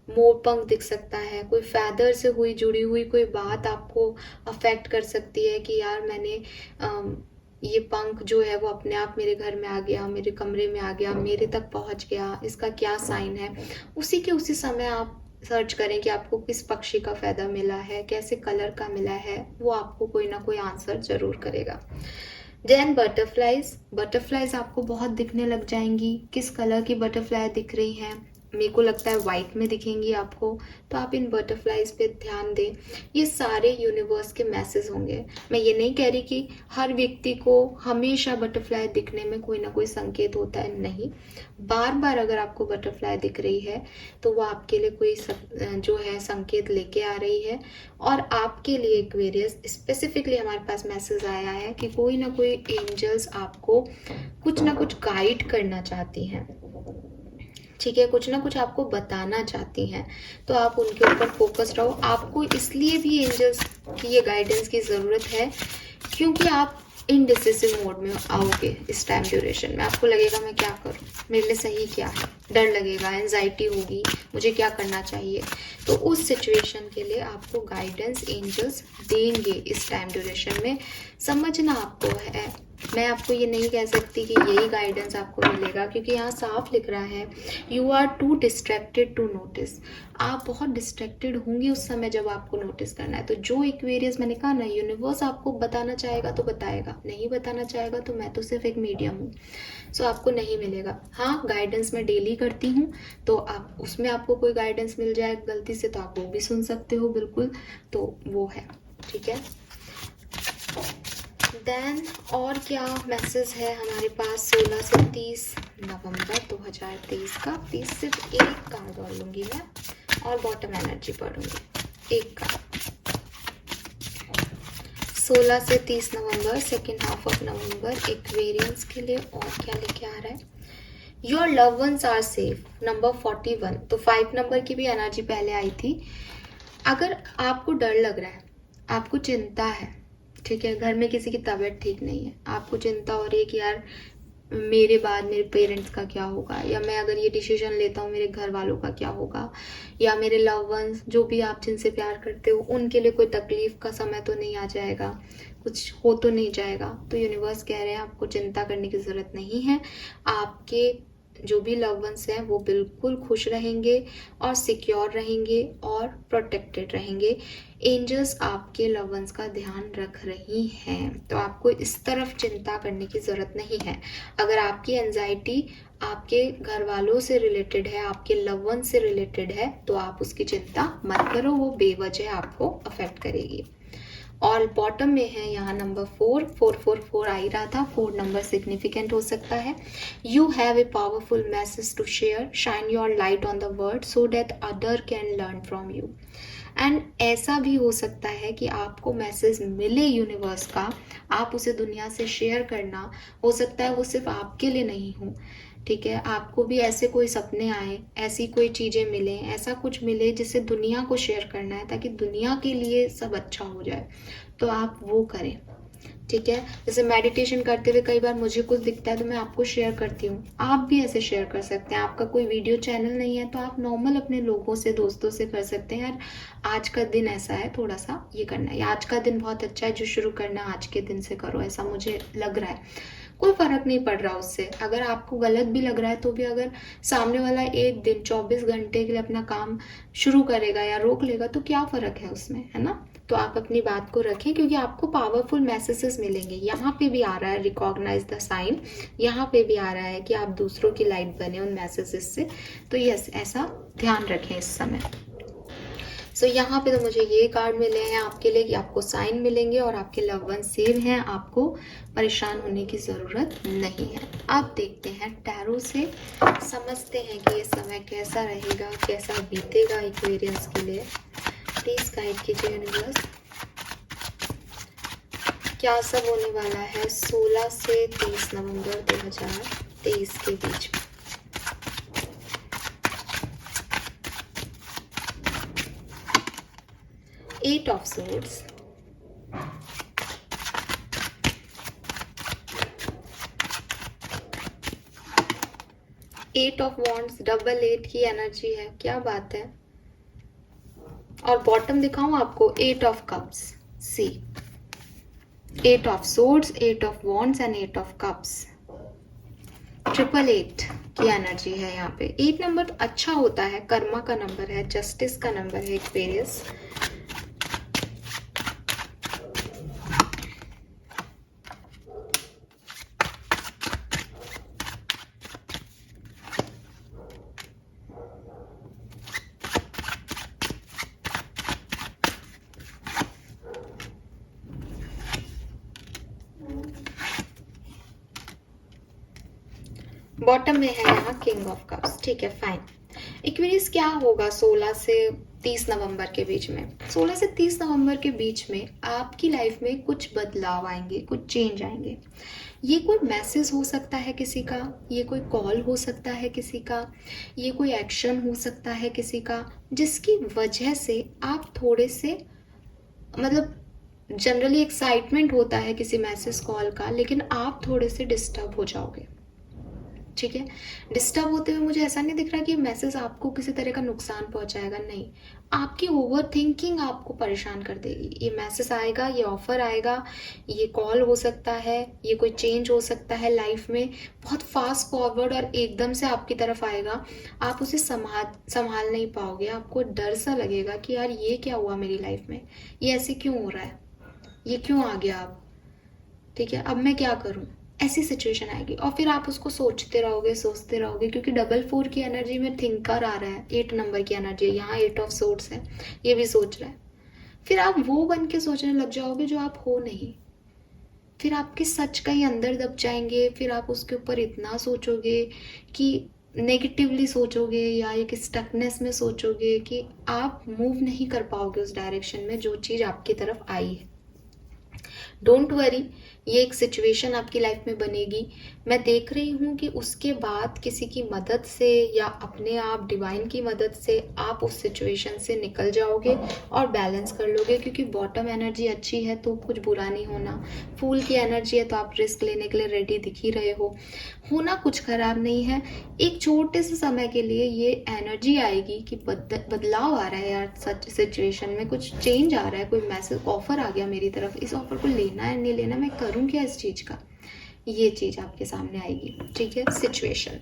मोर पंख दिख सकता है, कोई फेदर से हुई जुड़ी हुई कोई बात आपको अफेक्ट कर सकती है कि यार मैंने ये पंख जो है वो अपने आप मेरे घर में आ गया, मेरे कमरे में आ गया, मेरे तक पहुंच गया, इसका क्या साइन है। उसी के उसी समय आप सर्च करें कि आपको किस पक्षी का फेदर मिला है, कैसे कलर का मिला है, वो आपको कोई ना कोई आंसर जरूर करेगा। देन बटरफ्लाईज आपको बहुत दिखने लग जाएंगी। किस कलर की बटरफ्लाई दिख रही हैं? मेरे को लगता है वाइट में दिखेंगी आपको, तो आप इन बटरफ्लाईज पे ध्यान दें। ये सारे यूनिवर्स के मैसेज होंगे। मैं ये नहीं कह रही कि हर व्यक्ति को हमेशा बटरफ्लाई दिखने में कोई ना कोई संकेत होता है, नहीं। बार बार अगर आपको बटरफ्लाई दिख रही है तो वो आपके लिए कोई जो है संकेत लेके आ रही है। और आपके लिए एक्वेरियस स्पेसिफिकली हमारे पास मैसेज आया है कि कोई ना कोई एंजल्स आपको कुछ ना कुछ गाइड करना चाहती हैं, ठीक है, कुछ ना कुछ आपको बताना चाहती हैं। तो आप उनके ऊपर फोकस रहो। आपको इसलिए भी एंजल्स की ये गाइडेंस की ज़रूरत है क्योंकि आप इनडिसिसिव मोड में आओगे इस टाइम ड्यूरेशन में। आपको लगेगा मैं क्या करूं, मेरे लिए सही क्या है, डर लगेगा, एंजाइटी होगी, मुझे क्या करना चाहिए। तो उस सिचुएशन के लिए आपको गाइडेंस एंजल्स देंगे इस टाइम ड्यूरेशन में। समझना आपको है, मैं आपको ये नहीं कह सकती कि यही गाइडेंस आपको मिलेगा, क्योंकि यहाँ साफ लिख रहा है you are too distracted to notice. आप बहुत डिस्ट्रैक्टेड होंगे उस समय जब आपको नोटिस करना है। तो जो एक्वेरियस, मैंने कहा ना, यूनिवर्स आपको बताना चाहेगा तो बताएगा, नहीं बताना चाहेगा तो मैं तो सिर्फ एक मीडियम हूँ, सो आपको नहीं मिलेगा। हाँ, गाइडेंस मैं डेली करती हूँ, तो आप उसमें आपको कोई गाइडेंस मिल जाए गलती से तो आप वो भी सुन सकते हो, बिल्कुल, तो वो है, ठीक है। देन और क्या मैसेज है हमारे पास 16 से 30 नवंबर 2023 का। प्लीज सिर्फ एक कार्ड और लूंगी मैं और बॉटम एनर्जी पढ़ूंगी, एक कार्ड। 16 से 30 नवंबर, second half of November, Aquarians के लिए और क्या लेके आ रहा है। Your love ones are safe, number 41। तो 5 नंबर की भी एनर्जी पहले आई थी। अगर आपको डर लग रहा है, आपको चिंता है, ठीक है, घर में किसी की तबीयत ठीक नहीं है, आपको चिंता हो रही है कि यार मेरे बाद मेरे पेरेंट्स का क्या होगा, या मैं अगर ये डिसीजन लेता हूँ मेरे घर वालों का क्या होगा, या मेरे लव वंस जो भी आप जिनसे प्यार करते हो उनके लिए कोई तकलीफ का समय तो नहीं आ जाएगा, कुछ हो तो नहीं जाएगा। तो यूनिवर्स कह रहे हैं आपको चिंता करने की ज़रूरत नहीं है, आपके जो भी लव वंस हैं वो बिल्कुल खुश रहेंगे और सिक्योर रहेंगे और प्रोटेक्टेड रहेंगे। एंजल्स आपके लव वंस का ध्यान रख रही हैं, तो आपको इस तरफ चिंता करने की ज़रूरत नहीं है। अगर आपकी एंजाइटी आपके घर वालों से रिलेटेड है, आपके लव वन से रिलेटेड है, तो आप उसकी चिंता मत करो, वो बेवजह आपको अफेक्ट करेगी। और बॉटम में है यहाँ नंबर 4 आ ही रहा था, 4 नंबर सिग्निफिकेंट हो सकता है। You have a powerful message to share, shine your light on the world so that other can learn from you. And ऐसा भी हो सकता है कि आपको मैसेज मिले यूनिवर्स का, आप उसे दुनिया से शेयर करना, हो सकता है वो सिर्फ आपके लिए नहीं हो, ठीक है, आपको भी ऐसे कोई सपने आए, ऐसी कोई चीज़ें मिलें, ऐसा कुछ मिले जिसे दुनिया को शेयर करना है ताकि दुनिया के लिए सब अच्छा हो जाए, तो आप वो करें, ठीक है। जैसे मेडिटेशन करते हुए कई बार मुझे कुछ दिखता है तो मैं आपको शेयर करती हूँ, आप भी ऐसे शेयर कर सकते हैं। आपका कोई वीडियो चैनल नहीं है तो आप नॉर्मल अपने लोगों से, दोस्तों से कर सकते हैं, यार आज का दिन ऐसा है, थोड़ा सा ये करना है, या आज का दिन बहुत अच्छा है, जो शुरू करना है आज के दिन से करो, ऐसा मुझे लग रहा है। कोई फर्क नहीं पड़ रहा उससे, अगर आपको गलत भी लग रहा है तो भी अगर सामने वाला एक दिन 24 घंटे के लिए अपना काम शुरू करेगा या रोक लेगा तो क्या फ़र्क है उसमें, है ना। तो आप अपनी बात को रखें क्योंकि आपको पावरफुल मैसेजेस मिलेंगे। यहाँ पे भी आ रहा है रिकॉग्नाइज द साइन, यहाँ पे भी आ रहा है कि आप दूसरों की लाइट बने उन मैसेजेस से। तो यस, ऐसा ध्यान रखें इस समय। सो यहाँ पे तो मुझे ये कार्ड मिले हैं आपके लिए कि आपको साइन मिलेंगे और आपके लव वन सेव हैं, आपको परेशान होने की ज़रूरत नहीं है। आप देखते हैं टैरो से, समझते हैं कि ये समय कैसा रहेगा, कैसा बीतेगा एक्वेरियस के लिए। प्लीज़ गाइड कीजिए यूनिवर्स, क्या सब होने वाला है 16 से 30 नवंबर 2023 के बीच में। Eight of Swords, Eight of Wands, double 8 की एनर्जी है, क्या बात है। और बॉटम दिखाऊं आपको, 8 of Cups, see 8 of Swords, 8 of Wands and 8 of Cups, triple 8 की एनर्जी है यहाँ पे। 8 नंबर अच्छा होता है, कर्मा का नंबर है, जस्टिस का नंबर है, एक्वेरियस। बॉटम में है यहाँ किंग ऑफ कप्स, ठीक है, फाइन। एक्वेरियस क्या होगा 16 से 30 नवंबर के बीच में। 16 से 30 नवंबर के बीच में आपकी लाइफ में कुछ बदलाव आएंगे, कुछ चेंज आएंगे। ये कोई मैसेज हो सकता है किसी का, ये कोई कॉल हो सकता है किसी का, ये कोई एक्शन हो सकता है किसी का, जिसकी वजह से आप थोड़े से, मतलब जनरली एक्साइटमेंट होता है किसी मैसेज कॉल का, लेकिन आप थोड़े से डिस्टर्ब हो जाओगे, ठीक है। डिस्टर्ब होते हुए मुझे ऐसा नहीं दिख रहा कि ये मैसेज आपको किसी तरह का नुकसान पहुंचाएगा, नहीं, आपकी ओवर थिंकिंग आपको परेशान कर देगी। ये मैसेज आएगा, ये ऑफर आएगा, ये कॉल हो सकता है, ये कोई चेंज हो सकता है लाइफ में, बहुत फास्ट फॉरवर्ड और एकदम से आपकी तरफ आएगा, आप उसे संभाल नहीं पाओगे, आपको डर सा लगेगा कि यार ये क्या हुआ मेरी लाइफ में, ये ऐसे क्यों हो रहा है, ये क्यों आ गया अब, ठीक है, अब मैं क्या करूँ, ऐसी सिचुएशन आएगी। और फिर आप उसको सोचते रहोगे क्योंकि डबल 4 की एनर्जी में थिंकर आ रहा है, 8 नंबर की एनर्जी, यहाँ 8 ऑफ सोर्ड्स है, ये भी सोच रहा है। फिर आप वो बन के सोचने लग जाओगे जो आप हो नहीं, फिर आपके सच कहीं अंदर दब जाएंगे, फिर आप उसके ऊपर इतना सोचोगे कि नेगेटिवली सोचोगे या एक स्टकनेस में सोचोगे कि आप मूव नहीं कर पाओगे उस डायरेक्शन में जो चीज़ आपकी तरफ आई है। डोंट वरी, ये एक सिचुएशन आपकी लाइफ में बनेगी। मैं देख रही हूँ कि उसके बाद किसी की मदद से या अपने आप डिवाइन की मदद से आप उस सिचुएशन से निकल जाओगे और बैलेंस कर लोगे, क्योंकि बॉटम एनर्जी अच्छी है तो कुछ बुरा नहीं होना, फूल की एनर्जी है तो आप रिस्क लेने के लिए रेडी दिख ही रहे हो। होना कुछ खराब नहीं है, एक छोटे से समय के लिए ये एनर्जी आएगी कि बदलाव आ रहा है यार, सच सिचुएशन में कुछ चेंज आ रहा है, कोई मैसेज ऑफर आ गया मेरी तरफ, इस ऑफर को लेना है नहीं लेना, मैं करूँ क्या इस चीज़ का, ये चीज़ आपके सामने आएगी। ठीक है, सिचुएशन।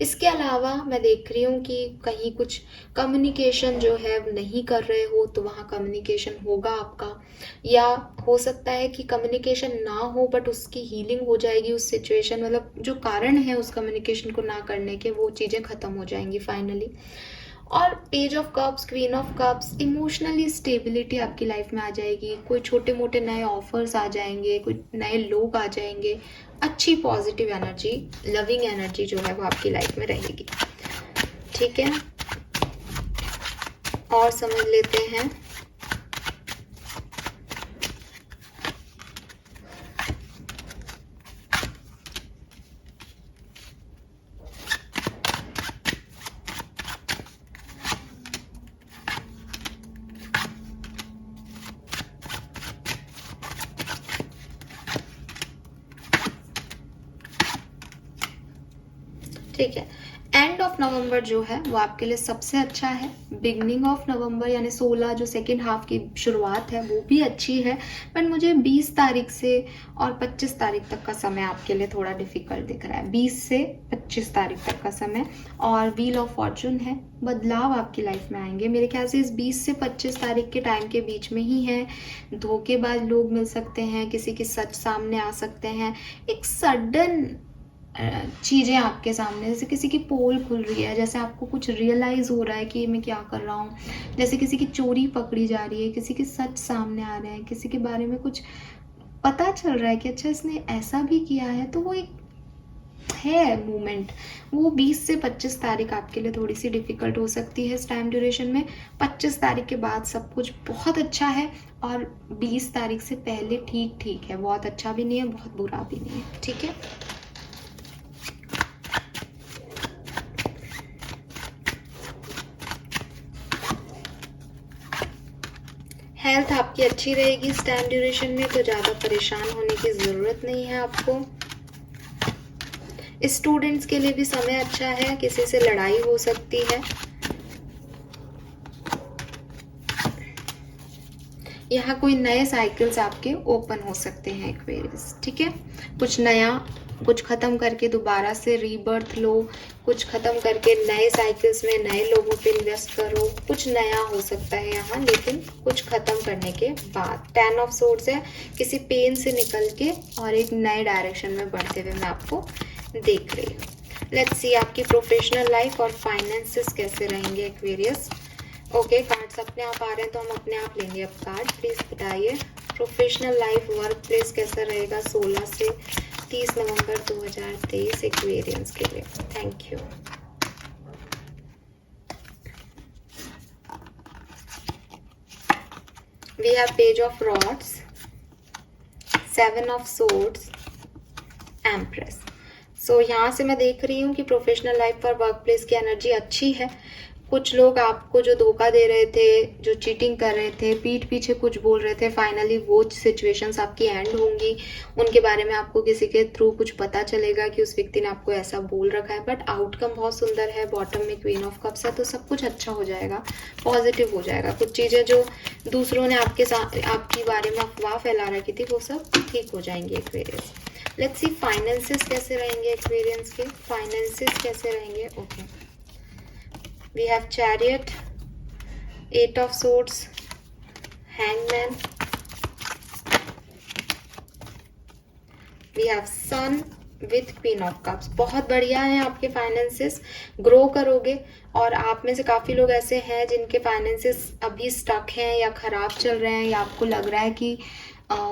इसके अलावा मैं देख रही हूँ कि कहीं कुछ कम्युनिकेशन जो है नहीं कर रहे हो तो वहाँ कम्युनिकेशन होगा आपका, या हो सकता है कि कम्युनिकेशन ना हो बट उसकी हीलिंग हो जाएगी उस सिचुएशन, मतलब जो कारण है उस कम्युनिकेशन को ना करने के वो चीज़ें ख़त्म हो जाएंगी फाइनली। और page of cups, queen of cups, emotionally stability आपकी लाइफ में आ जाएगी, कोई छोटे मोटे नए ऑफर्स आ जाएंगे, कोई नए लोग आ जाएंगे, अच्छी पॉजिटिव एनर्जी, लविंग एनर्जी जो है वो आपकी लाइफ में रहेगी। ठीक है, और समझ लेते हैं। ठीक है, एंड ऑफ नवंबर जो है वो आपके लिए सबसे अच्छा है। बिगनिंग ऑफ नवंबर यानी 16 जो सेकेंड हाफ की शुरुआत है वो भी अच्छी है, बट मुझे 20 तारीख से और 25 तारीख तक का समय आपके लिए थोड़ा डिफिकल्ट दिख रहा है। 20 से 25 तारीख तक का समय, और व्हील ऑफ फॉर्चून है, बदलाव आपकी लाइफ में आएंगे। मेरे ख्याल से इस 20 से 25 तारीख के टाइम के बीच में ही है। धोखेबाज लोग मिल सकते हैं, किसी की सच सामने आ सकते हैं, एक सडन चीज़ें आपके सामने, जैसे किसी की पोल खुल रही है, जैसे आपको कुछ रियलाइज़ हो रहा है कि मैं क्या कर रहा हूँ, जैसे किसी की चोरी पकड़ी जा रही है, किसी के सच सामने आ रहे हैं, किसी के बारे में कुछ पता चल रहा है कि अच्छा इसने ऐसा भी किया है, तो वो एक है मोमेंट। वो 20 से 25 तारीख आपके लिए थोड़ी सी डिफ़िकल्ट हो सकती है इस टाइम ड्यूरेशन में। 25 तारीख के बाद सब कुछ बहुत अच्छा है, और 20 तारीख से पहले ठीक ठीक है, बहुत अच्छा भी नहीं है बहुत बुरा भी नहीं है। ठीक है, हेल्थ आपकी अच्छी रहेगी इस टाइम ड्यूरेशन में, तो ज़्यादा परेशान होने की ज़रूरत नहीं है आपको। स्टूडेंट्स के लिए भी समय अच्छा है, किसी से लड़ाई हो सकती है। यहाँ कोई नए साइकिल्स आपके ओपन हो सकते हैं एक्वेरियस। ठीक है, कुछ नया, कुछ ख़त्म करके दोबारा से रीबर्थ लो, कुछ ख़त्म करके नए साइकिल्स में नए लोगों पे इन्वेस्ट करो, कुछ नया हो सकता है यहाँ, लेकिन कुछ ख़त्म करने के बाद। 10 ऑफ सोर्ड्स है, किसी पेन से निकल के और एक नए डायरेक्शन में बढ़ते हुए मैं आपको देख रही हूँ। लेट्स सी आपकी प्रोफेशनल लाइफ और फाइनेंसेस कैसे रहेंगे एक्वेरियस। ओके, कार्ड्स अपने आप आ रहे हैं तो हम अपने आप लेंगे अब कार्ड। प्लीज़ बताइए प्रोफेशनल लाइफ, वर्क प्लेस कैसा रहेगा 16 से 30 नवंबर 2023 एक्वेरियंस के लिए। Thank you. We have page of rods, 7 of swords, empress. So यहाँ से मैं देख रही हूँ कि प्रोफेशनल लाइफ और वर्क प्लेस की एनर्जी अच्छी है। कुछ लोग आपको जो धोखा दे रहे थे, जो चीटिंग कर रहे थे, पीठ पीछे कुछ बोल रहे थे, फाइनली वो सिचुएशंस आपकी एंड होंगी। उनके बारे में आपको किसी के थ्रू कुछ पता चलेगा कि उस व्यक्ति ने आपको ऐसा बोल रखा है, बट आउटकम बहुत सुंदर है। बॉटम में क्वीन ऑफ कप्स है, तो सब कुछ अच्छा हो जाएगा, पॉजिटिव हो जाएगा। कुछ चीज़ें जो दूसरों ने आपके बारे में अफवाह फैला रखी थी वो सब ठीक हो जाएंगी एक्वेरियस। लेट्स सी फाइनेंसेस कैसे रहेंगे एक्वेरियंस के, फाइनेंसेस कैसे रहेंगे। Okay, we have chariot, 8 of swords, hangman, we have sun with queen of cups। बहुत बढ़िया है आपके फाइनेंसेस, ग्रो करोगे। और आप में से काफ़ी लोग ऐसे हैं जिनके फाइनेंसेस अभी स्टक हैं या ख़राब चल रहे हैं, या आपको लग रहा है कि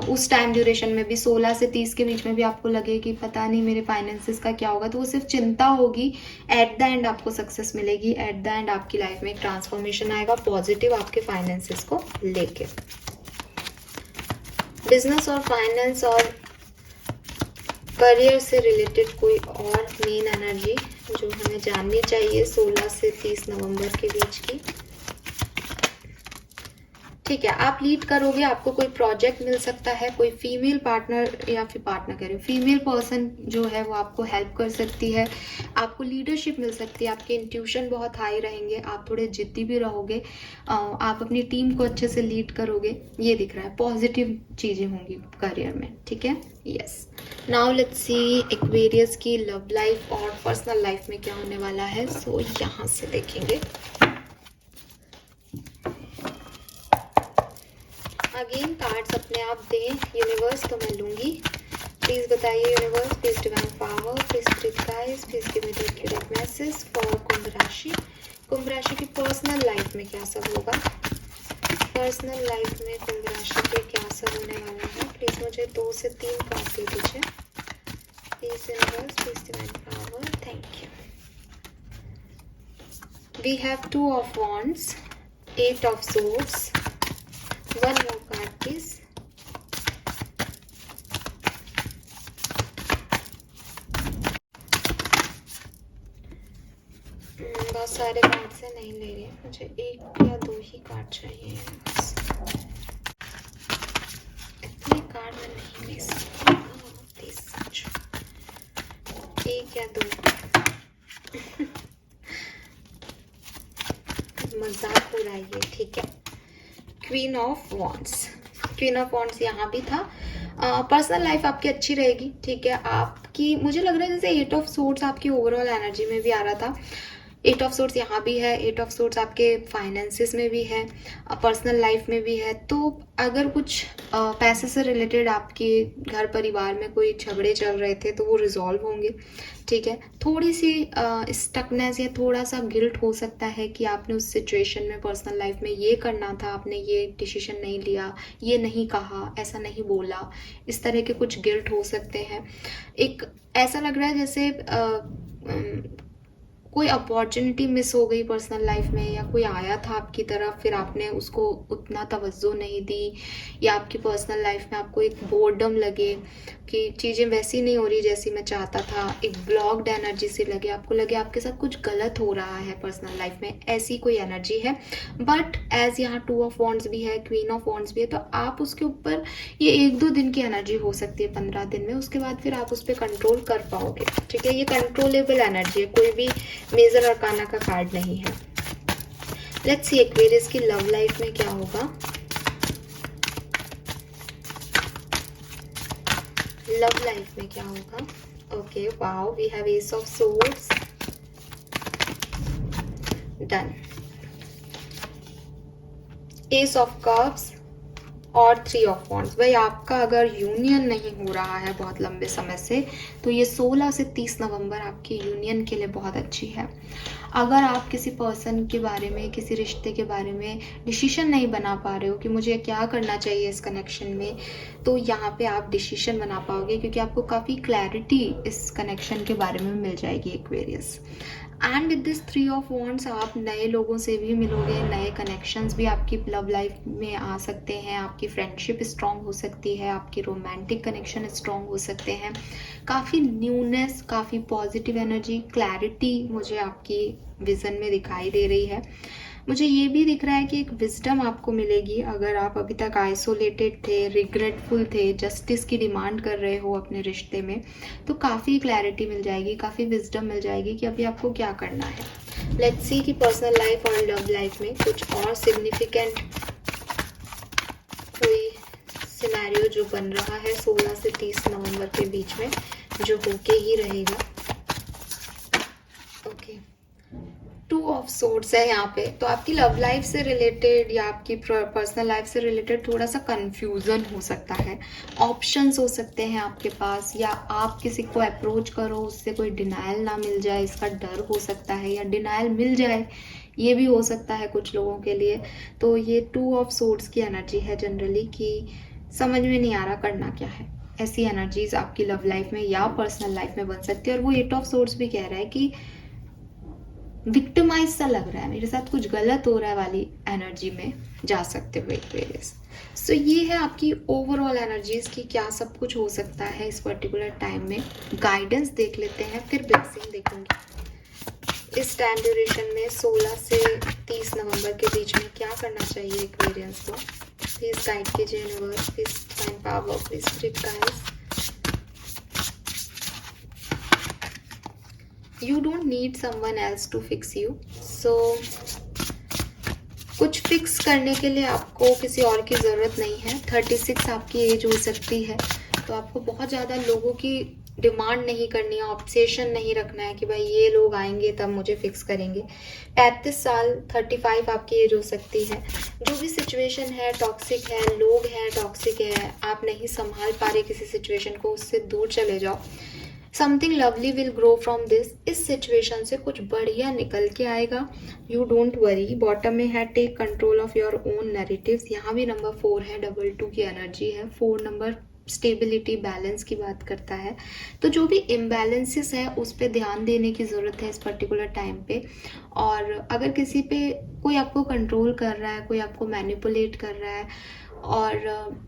उस टाइम ड्यूरेशन में भी 16 से 30 के बीच में भी आपको लगे कि पता नहीं मेरे फाइनेंसेस का क्या होगा, तो वो सिर्फ चिंता होगी। एट द एंड आपको सक्सेस मिलेगी, एट द एंड आपकी लाइफ में एक ट्रांसफॉर्मेशन आएगा पॉजिटिव आपके फाइनेंसेस को लेके। बिजनेस और फाइनेंस और करियर से रिलेटेड कोई और मेन एनर्जी जो हमें जाननी चाहिए 16 से 30 नवंबर के बीच की। ठीक है, आप लीड करोगे, आपको कोई प्रोजेक्ट मिल सकता है, कोई फीमेल पार्टनर या फिर पार्टनर कह रही हूँ, फीमेल पर्सन जो है वो आपको हेल्प कर सकती है, आपको लीडरशिप मिल सकती है, आपके इंट्यूशन बहुत हाई रहेंगे, आप थोड़े जिद्दी भी रहोगे, आप अपनी टीम को अच्छे से लीड करोगे, ये दिख रहा है, पॉजिटिव चीज़ें होंगी करियर में, ठीक है। Yes, now let's see Aquarius की लव लाइफ और पर्सनल लाइफ में क्या होने वाला है। सो यहाँ से देखेंगे। अगेन कार्ड्स अपने आप दें यूनिवर्स, तो मैं लूंगी। प्लीज बताइए universe, please divine power, please spirit guides, please give me the accurate message for Kumbh rashi. Kumbh राशि की पर्सनल लाइफ में क्या सब होगा, पर्सनल लाइफ में कुंभ राशि के क्या सब होने वाला है। प्लीज मुझे 2 से 3 कार्ड दे दीजिए। Please universe, please divine power, thank you. We have 2 of wands, 8 of swords, 1 more card please। बहुत सारे कार्ड से नहीं ले रही, मुझे 1 या 2 ही कार्ड चाहिए बस। इतने कार्ड मैं नहीं ले सकती, प्लीज 1 या 2। मजाक हो रहा है ये, ठीक है। Queen of wands, queen of wands यहाँ भी था। पर्सनल लाइफ आपकी अच्छी रहेगी, ठीक है। आपकी मुझे लग रहा है जैसे 8 ऑफ सोर्ड्स आपकी ओवरऑल एनर्जी में भी आ रहा था, 8 ऑफ सोर्ड्स यहाँ भी है, 8 ऑफ सोर्ड्स आपके फाइनेंसिस में भी है, पर्सनल लाइफ में भी है। तो अगर कुछ पैसे से रिलेटेड आपके घर परिवार में कोई झगड़े चल रहे थे तो वो रिजॉल्व होंगे, ठीक है। थोड़ी सी स्टकनेस या थोड़ा सा गिल्ट हो सकता है कि आपने उस सिचुएशन में पर्सनल लाइफ में ये करना था, आपने ये डिसीजन नहीं लिया, ये नहीं कहा, ऐसा नहीं बोला, इस तरह के कुछ गिल्ट हो सकते हैं। एक ऐसा लग रहा है जैसे कोई अपॉर्चुनिटी मिस हो गई पर्सनल लाइफ में, या कोई आया था आपकी तरफ फिर आपने उसको उतना तवज्जो नहीं दी, या आपकी पर्सनल लाइफ में आपको एक बोर्डम लगे कि चीज़ें वैसी नहीं हो रही जैसी मैं चाहता था, एक ब्लॉक्ड एनर्जी से लगे, आपको लगे आपके साथ कुछ गलत हो रहा है पर्सनल लाइफ में, ऐसी कोई एनर्जी है। बट एज यहाँ 2 ऑफ वॉन्ड्स भी है, क्वीन ऑफ वॉन्ड्स भी है, तो आप उसके ऊपर ये 1-2 दिन की एनर्जी हो सकती है, 15 दिन में, उसके बाद फिर आप उस पर कंट्रोल कर पाओगे, ठीक है। ये कंट्रोलेबल एनर्जी है, कोई भी मेजर अरकाना का कार्ड नहीं है। लेट्स सी एक्वेरियस की लव लाइफ में क्या होगा। लव लाइफ में क्या होगा। Okay, wow, we have ace of swords, done. Ace of cups और 3 ऑफ वॉन्ड्स। भाई आपका अगर यूनियन नहीं हो रहा है बहुत लंबे समय से, तो ये 16 से 30 नवंबर आपकी यूनियन के लिए बहुत अच्छी है। अगर आप किसी पर्सन के बारे में, किसी रिश्ते के बारे में डिसीजन नहीं बना पा रहे हो कि मुझे क्या करना चाहिए इस कनेक्शन में, तो यहाँ पे आप डिसीजन बना पाओगे, क्योंकि आपको काफ़ी क्लैरिटी इस कनेक्शन के बारे में मिल जाएगी Aquarius. And with this 3 of wands आप नए लोगों से भी मिलोगे, नए कनेक्शंस भी आपकी लव लाइफ में आ सकते हैं, आपकी फ्रेंडशिप स्ट्रॉन्ग हो सकती है, आपकी रोमांटिक कनेक्शन स्ट्रॉन्ग हो सकते हैं। काफ़ी न्यूनेस, काफ़ी पॉजिटिव एनर्जी, क्लैरिटी मुझे आपकी विज़न में दिखाई दे रही है। मुझे ये भी दिख रहा है कि एक विजडम आपको मिलेगी। अगर आप अभी तक आइसोलेटेड थे, रिग्रेटफुल थे, जस्टिस की डिमांड कर रहे हो अपने रिश्ते में, तो काफ़ी क्लैरिटी मिल जाएगी, काफ़ी विजडम मिल जाएगी कि अभी आपको क्या करना है। लेट्स सी कि पर्सनल लाइफ और लव लाइफ में कुछ और सिग्निफिकेंट कोई सिनेरियो जो बन रहा है 16 से 30 नवंबर के बीच में, जो होके ही रहेगा। ओके, 2 ऑफ सोर्ड्स है यहाँ पे, तो आपकी लव लाइफ से रिलेटेड या आपकी पर्सनल लाइफ से रिलेटेड थोड़ा सा कंफ्यूजन हो सकता है, ऑप्शंस हो सकते हैं आपके पास, या आप किसी को अप्रोच करो उससे कोई डिनायल ना मिल जाए, इसका डर हो सकता है, या डिनायल मिल जाए ये भी हो सकता है कुछ लोगों के लिए। तो ये 2 ऑफ सोर्ड्स की एनर्जी है जनरली, कि समझ में नहीं आ रहा करना क्या है। ऐसी एनर्जीज आपकी लव लाइफ में या पर्सनल लाइफ में बन सकती है। और वो 8 ऑफ सोर्ड्स भी कह रहा है कि विक्टिमाइज सा लग रहा है, मेरे साथ कुछ गलत हो रहा है वाली एनर्जी में जा सकते हो एक्वेरियस। सो ये है आपकी ओवरऑल एनर्जीज की क्या सब कुछ हो सकता है इस पर्टिकुलर टाइम में। गाइडेंस देख लेते हैं, फिर ब्लेसिंग देखेंगे। इस टाइम ड्यूरेशन में 16 से 30 नवंबर के बीच में क्या करना चाहिए एक्वेरियंस को? प्लीज गाइड कीजिए यूनिवर्स, प्लीज फाइंड power, please spirit guides. You don't need someone else to fix you. So कुछ फिक्स करने के लिए आपको किसी और की ज़रूरत नहीं है। 36 आपकी एज हो सकती है, तो आपको बहुत ज़्यादा लोगों की डिमांड नहीं करनी है, ऑब्सेशन नहीं रखना है कि भाई ये लोग आएंगे तब मुझे फिक्स करेंगे। 35 साल 35 आपकी एज हो सकती है। जो भी सिचुएशन है टॉक्सिक है, लोग हैं टॉक्सिक है, आप नहीं संभाल पा रहे किसी सिचुएशन को, उससे दूर चले जाओ। Something lovely will grow from this. इस सिचुएशन से कुछ बढ़िया निकल के आएगा। You don't worry. बॉटम में है take control of your own narratives. यहाँ भी नंबर 4 है, 2 की एनर्जी है। 4 नंबर स्टेबिलिटी, बैलेंस की बात करता है। तो जो भी इम्बैलेंसेस है उस पर ध्यान देने की ज़रूरत है इस पर्टिकुलर टाइम पे। और अगर किसी पे कोई आपको कंट्रोल कर रहा है, कोई आपको मैनिपुलेट कर रहा है और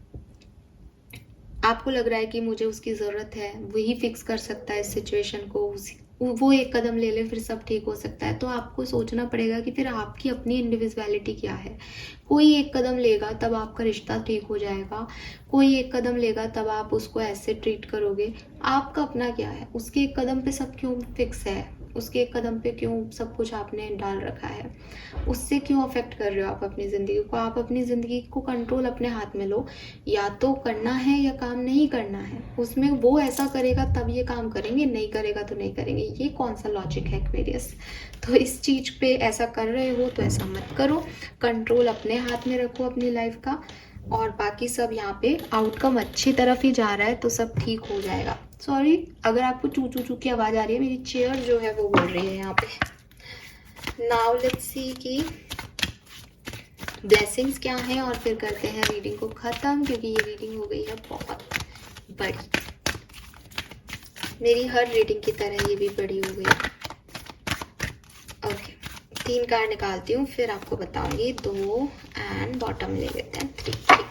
आपको लग रहा है कि मुझे उसकी ज़रूरत है, वही फिक्स कर सकता है इस सिचुएशन को, वो एक कदम ले ले फिर सब ठीक हो सकता है, तो आपको सोचना पड़ेगा कि फिर आपकी अपनी इंडिविजुअलिटी क्या है। कोई एक कदम लेगा तब आपका रिश्ता ठीक हो जाएगा, कोई एक कदम लेगा तब आप उसको ऐसे ट्रीट करोगे। आपका अपना क्या है? उसके एक कदम पे सब क्यों फिक्स है? उसके एक कदम पे क्यों सब कुछ आपने डाल रखा है? उससे क्यों अफेक्ट कर रहे हो आप अपनी ज़िंदगी को? आप अपनी ज़िंदगी को कंट्रोल अपने हाथ में लो। या तो करना है या काम नहीं करना है। उसमें वो ऐसा करेगा तब ये काम करेंगे, नहीं करेगा तो नहीं करेंगे। ये कौन सा लॉजिक है एक्वेरियस? तो इस चीज़ पे ऐसा कर रहे हो तो ऐसा मत करो। कंट्रोल अपने हाथ में रखो अपनी लाइफ का, और बाकी सब यहाँ पे आउटकम अच्छी तरफ ही जा रहा है तो सब ठीक हो जाएगा। सॉरी अगर आपको चू चू चू की आवाज़ आ रही है, मेरी चेयर जो है वो बोल रही है यहाँ पे। नाउ लेट्स सी कि ब्लेसिंग्स क्या हैं और फिर करते हैं रीडिंग को ख़त्म, क्योंकि ये रीडिंग हो गई है बहुत बड़ी। मेरी हर रीडिंग की तरह ये भी बड़ी हो गई। ओके, 3 कार्ड निकालती हूँ फिर आपको बताऊंगी। 2 एंड बॉटम ले लेते हैं 3।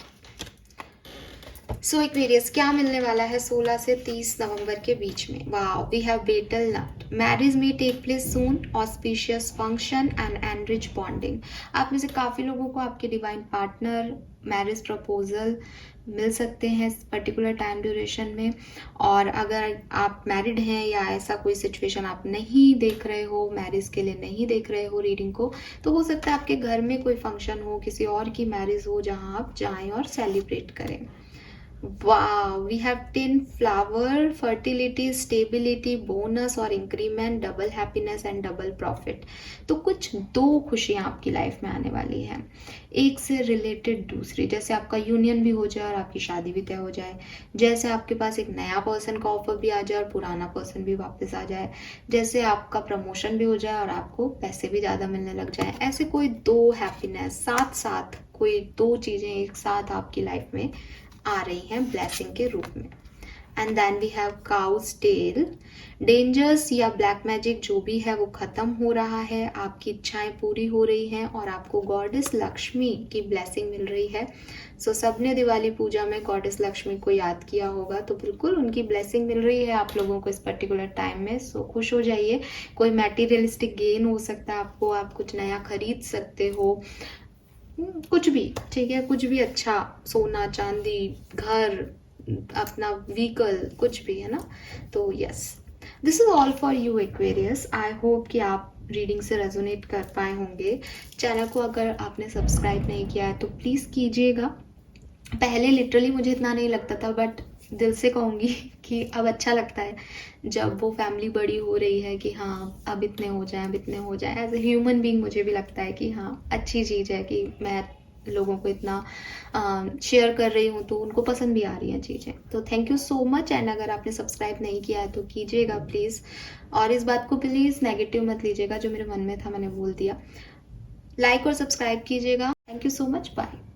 सो एक्वेरियस क्या मिलने वाला है 16 से 30 नवंबर के बीच में? Wow, we have betel nut. Marriage may take place soon, auspicious function and enrich bonding. आप में से काफ़ी लोगों को आपके डिवाइन पार्टनर, मैरिज प्रपोजल मिल सकते हैं इस पर्टिकुलर टाइम ड्यूरेशन में। और अगर आप मैरिड हैं या ऐसा कोई सिचुएशन आप नहीं देख रहे हो, मैरिज के लिए नहीं देख रहे हो रीडिंग को, तो हो सकता है आपके घर में कोई फंक्शन हो, किसी और की मैरिज हो जहां आप जाएं और सेलिब्रेट करें। Wow, we have 10 flower, fertility, stability, bonus और increment, double happiness and double profit. तो कुछ 2 खुशियाँ आपकी लाइफ में आने वाली है, एक से रिलेटेड दूसरी। जैसे आपका यूनियन भी हो जाए और आपकी शादी भी तय हो जाए, जैसे आपके पास एक नया पर्सन का ऑफर भी आ जाए और पुराना पर्सन भी वापस आ जाए, जैसे आपका प्रमोशन भी हो जाए और आपको पैसे भी ज़्यादा मिलने लग जाए। ऐसे कोई 2 हैप्पीनेस साथ साथ, कोई 2 चीज़ें एक साथ आपकी लाइफ में आ रही हैं ब्लेसिंग के रूप में। And then we have cause tale. Dangers या ब्लैक मैजिक जो भी है वो खत्म हो रहा है, आपकी इच्छाएं पूरी हो रही हैं और आपको गॉडेस लक्ष्मी की ब्लेसिंग मिल रही है। सो सबने दिवाली पूजा में गॉडेस लक्ष्मी को याद किया होगा, तो बिल्कुल उनकी ब्लेसिंग मिल रही है आप लोगों को इस पर्टिकुलर टाइम में। सो खुश हो जाइए। कोई मैटीरियलिस्टिक गेन हो सकता है आपको, आप कुछ नया खरीद सकते हो, कुछ भी ठीक है, कुछ भी अच्छा, सोना चांदी, घर, अपना व्हीकल, कुछ भी है ना। तो yes, this is all for you Aquarius. I hope कि आप रीडिंग से रेजोनेट कर पाए होंगे। चैनल को अगर आपने सब्सक्राइब नहीं किया है तो प्लीज़ कीजिएगा। पहले लिटरली मुझे इतना नहीं लगता था, बट दिल से कहूँगी कि अब अच्छा लगता है जब वो फैमिली बड़ी हो रही है कि हाँ अब इतने हो जाए, अब इतने हो जाए। एज ए ह्यूमन बीइंग मुझे भी लगता है कि हाँ अच्छी चीज़ है कि मैं लोगों को इतना शेयर कर रही हूँ तो उनको पसंद भी आ रही हैं चीज़ें। तो thank you so much. And अगर आपने सब्सक्राइब नहीं किया है तो कीजिएगा प्लीज़, और इस बात को प्लीज़ नेगेटिव मत लीजिएगा, जो मेरे मन में था मैंने बोल दिया। लाइक और सब्सक्राइब कीजिएगा। Thank you so much, bye.